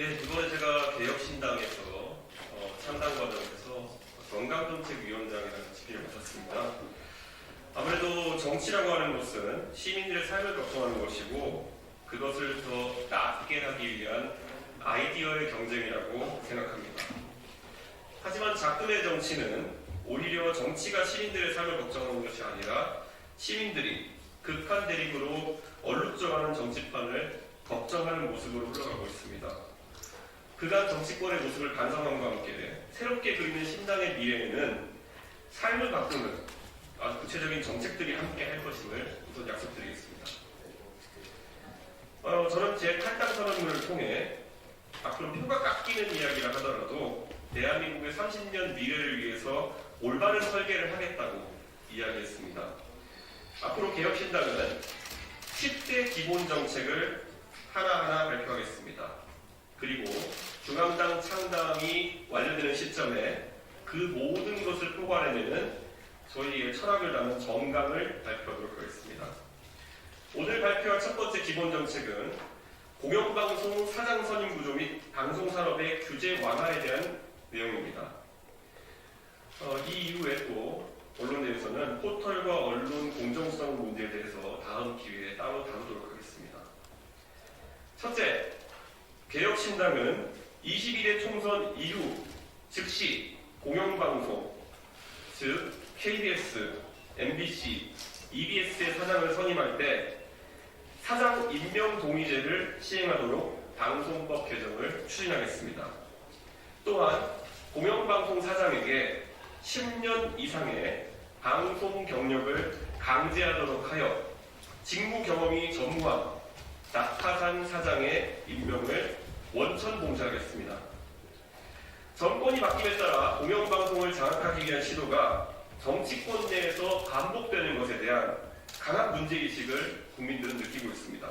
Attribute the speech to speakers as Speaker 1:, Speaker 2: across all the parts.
Speaker 1: 네, 이번에 제가 개혁신당에서 창당 과정에서 건강정책위원장이라는 직위를 맡았습니다. 아무래도 정치라고 하는 것은 시민들의 삶을 걱정하는 것이고 그것을 더 낫게 하기 위한 아이디어의 경쟁이라고 생각합니다. 하지만 작금의 정치는 오히려 정치가 시민들의 삶을 걱정하는 것이 아니라 시민들이 극한 대립으로 얼룩져가는 정치판을 걱정하는 모습으로 흘러가고 있습니다. 그간 정치권의 모습을 반성함과 함께 새롭게 그리는 신당의 미래에는 삶을 바꾸는 아주 구체적인 정책들이 함께 할 것임을 우선 약속드리겠습니다. 저는 제 탈당 선언문을 통해 앞으로 표가 깎이는 이야기라 하더라도 대한민국의 30년 미래를 위해서 올바른 설계를 하겠다고 이야기했습니다. 앞으로 개혁신당은 10대 기본 정책을 하나하나 발표하겠습니다. 그리고 중앙당 창당이 완료되는 시점에 그 모든 것을 포괄해내는 저희의 철학을 담은 정강을 발표하도록 하겠습니다. 오늘 발표할 첫 번째 기본 정책은 공영방송 사장 선임 구조 및 방송산업의 규제 완화에 대한 내용입니다. 이 이후에 또 언론에서는 포털과 언론 공정성 문제에 대해서 다음 기회에 따로 다루도록 하겠습니다. 첫째, 개혁신당은 21대 총선 이후 즉시 공영방송, 즉 KBS, MBC, EBS의 사장을 선임할 때 사장 임명 동의제를 시행하도록 방송법 개정을 추진하겠습니다. 또한 공영방송 사장에게 10년 이상의 방송 경력을 강제하도록 하여 직무 경험이 전무한 낙하산 사장의 임명을 원천 봉쇄하겠습니다. 정권이 바뀜에 따라 공영방송을 장악하기 위한 시도가 정치권 내에서 반복되는 것에 대한 강한 문제의식을 국민들은 느끼고 있습니다.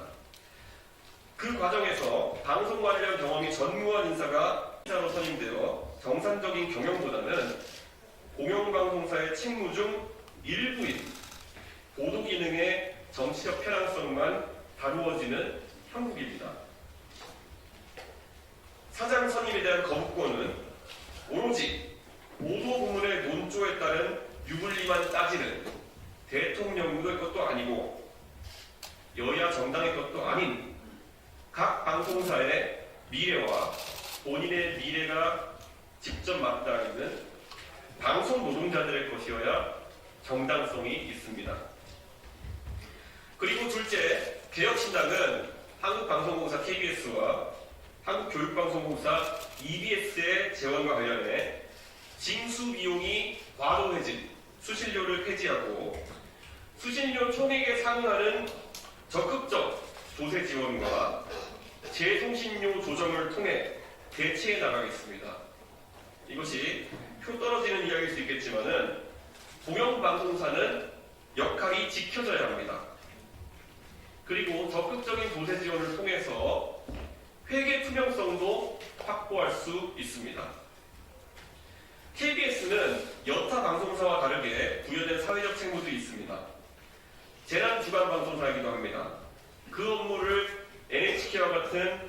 Speaker 1: 그 과정에서 방송 관련 경험이 전무한 인사가 인사로 선임되어 정상적인 경영보다는 공영방송사의 책무 중 일부인 보도기능의 정치적 편향성만 다루어지는 형국입니다. 사장 선임에 대한 거부권은 오로지 보도 부문의 논조에 따른 유불리만 따지는 대통령의 것도 아니고 여야 정당의 것도 아닌 각 방송사의 미래와 본인의 미래가 직접 맞닿아 있는 방송 노동자들의 것이어야 정당성이 있습니다. 그리고 둘째, 개혁신당은 한국방송공사 KBS와 한국교육방송공사 EBS의 재원과 관련해 징수 비용이 과도해진 수신료를 폐지하고 수신료 총액에 상응하는 적극적 조세 지원과 재송신료 조정을 통해 대체해 나가겠습니다. 이것이 표 떨어지는 이야기일 수 있겠지만은 공영방송사는 역할이 지켜져야 합니다. 그리고 적극적인 조세 지원을 통해서 회계 투명성도 확보할 수 있습니다. KBS는 여타 방송사와 다르게 부여된 사회적 책무도 있습니다. 재난 주간 방송사이기도 합니다. 그 업무를 NHK와 같은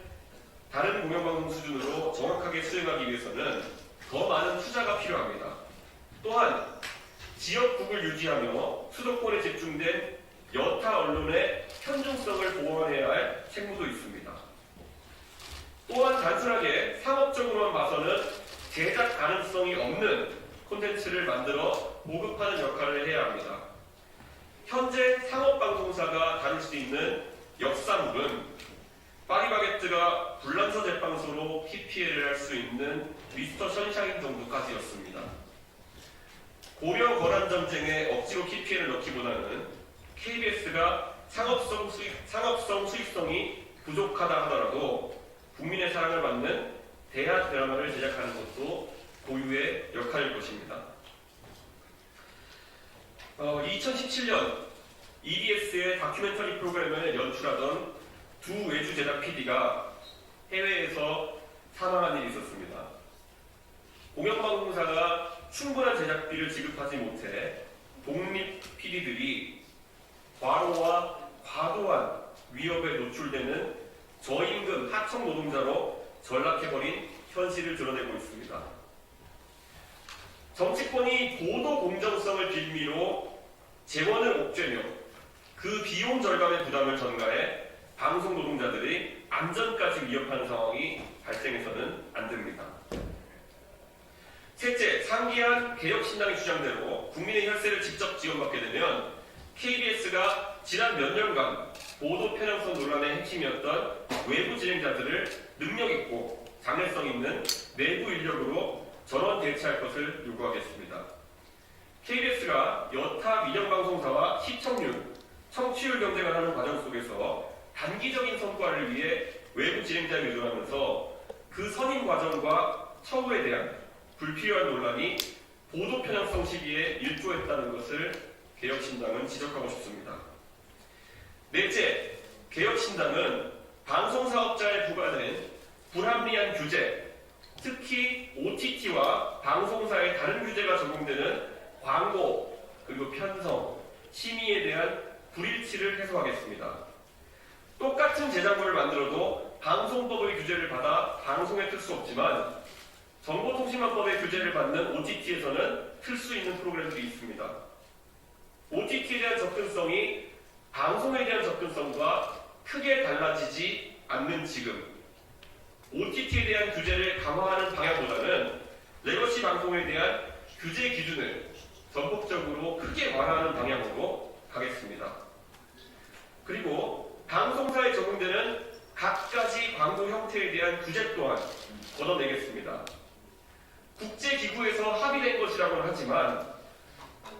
Speaker 1: 다른 공영방송 수준으로 정확하게 수행하기 위해서는 더 많은 투자가 필요합니다. 또한 지역국을 유지하며 수도권에 집중된 여타 언론의 편중성을 보완해야 할 책무도 있습니다. 또한 단순하게 상업적으로만 봐서는 제작 가능성이 없는 콘텐츠를 만들어 보급하는 역할을 해야 합니다. 현재 상업방송사가 다룰 수 있는 역사물은 파리바게뜨가 불란서 제빵소로 PPL을 할 수 있는 미스터 션샤인 정도까지였습니다. 고려 거란 전쟁에 억지로 PPL을 넣기보다는 KBS가 상업성 수익성이 부족하다 하더라도 국민의 사랑을 받는 대하 드라마를 제작하는 것도 고유의 역할일 것입니다. 2017년 EBS의 다큐멘터리 프로그램을 연출하던 두 외주 제작 PD가 해외에서 사망한 일이 있었습니다. 공영방송사가 충분한 제작비를 지급하지 못해 독립 PD들이 과로와 과도한 위협에 노출되는 저임금 하청 노동자로 전락해버린 현실을 드러내고 있습니다. 정치권이 보도 공정성을 빌미로 재원을 옥죄며 그 비용 절감의 부담을 전가해 방송 노동자들의 안전까지 위협하는 상황이 발생해서는 안 됩니다. 셋째, 상기한 개혁신당의 주장대로 국민의 혈세를 직접 지원받게 되면 KBS가 지난 몇 년간 보도 편향성 논란의 핵심이었던 외부 진행자들을 능력있고 장래성 있는 내부 인력으로 전원 대체할 것을 요구하겠습니다. KBS가 여타 민영방송사와 시청률, 청취율 경쟁을 하는 과정 속에서 단기적인 성과를 위해 외부 진행자에 의존하면서 그 선임 과정과 처우에 대한 불필요한 논란이 보도 편향성 시기에 일조했다는 것을 개혁신당은 지적하고 싶습니다. 넷째, 개혁신당은 방송사업자에 부과된 불합리한 규제, 특히 OTT와 방송사의 다른 규제가 적용되는 광고, 그리고 편성, 심의에 대한 불일치를 해소하겠습니다. 똑같은 제작물을 만들어도 방송법의 규제를 받아 방송에 틀 수 없지만 정보통신망법의 규제를 받는 OTT에서는 틀 수 있는 프로그램들이 있습니다. OTT에 대한 접근성이 방송에 대한 접근성과 크게 달라지지 않는 지금 OTT에 대한 규제를 강화하는 방향보다는 레거시 방송에 대한 규제 기준을 전폭적으로 크게 완화하는 방향으로 가겠습니다. 그리고 방송사에 적용되는 각가지 광고 형태에 대한 규제 또한 걷어내겠습니다. 국제기구에서 합의된 것이라고는 하지만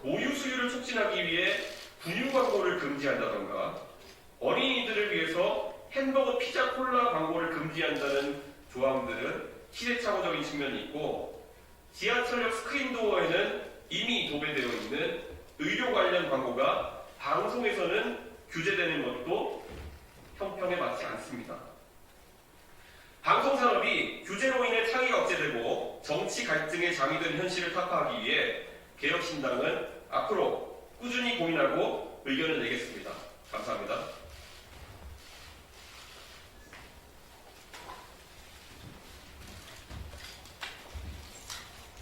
Speaker 1: 모유 수유를 촉진하기 위해 분유 광고를 금지한다던가 어린이들을 위해서 햄버거, 피자, 콜라 광고를 금지한다는 조항들은 시대착오적인 측면이 있고 지하철역 스크린도어에는 이미 도배되어 있는 의료 관련 광고가 방송에서는 규제되는 것도 형평에 맞지 않습니다. 방송산업이 규제로 인해 창의가 억제되고 정치 갈등에 장이된 현실을 타파하기 위해 개혁신당은 앞으로 꾸준히 고민하고 의견을 내겠습니다. 감사합니다.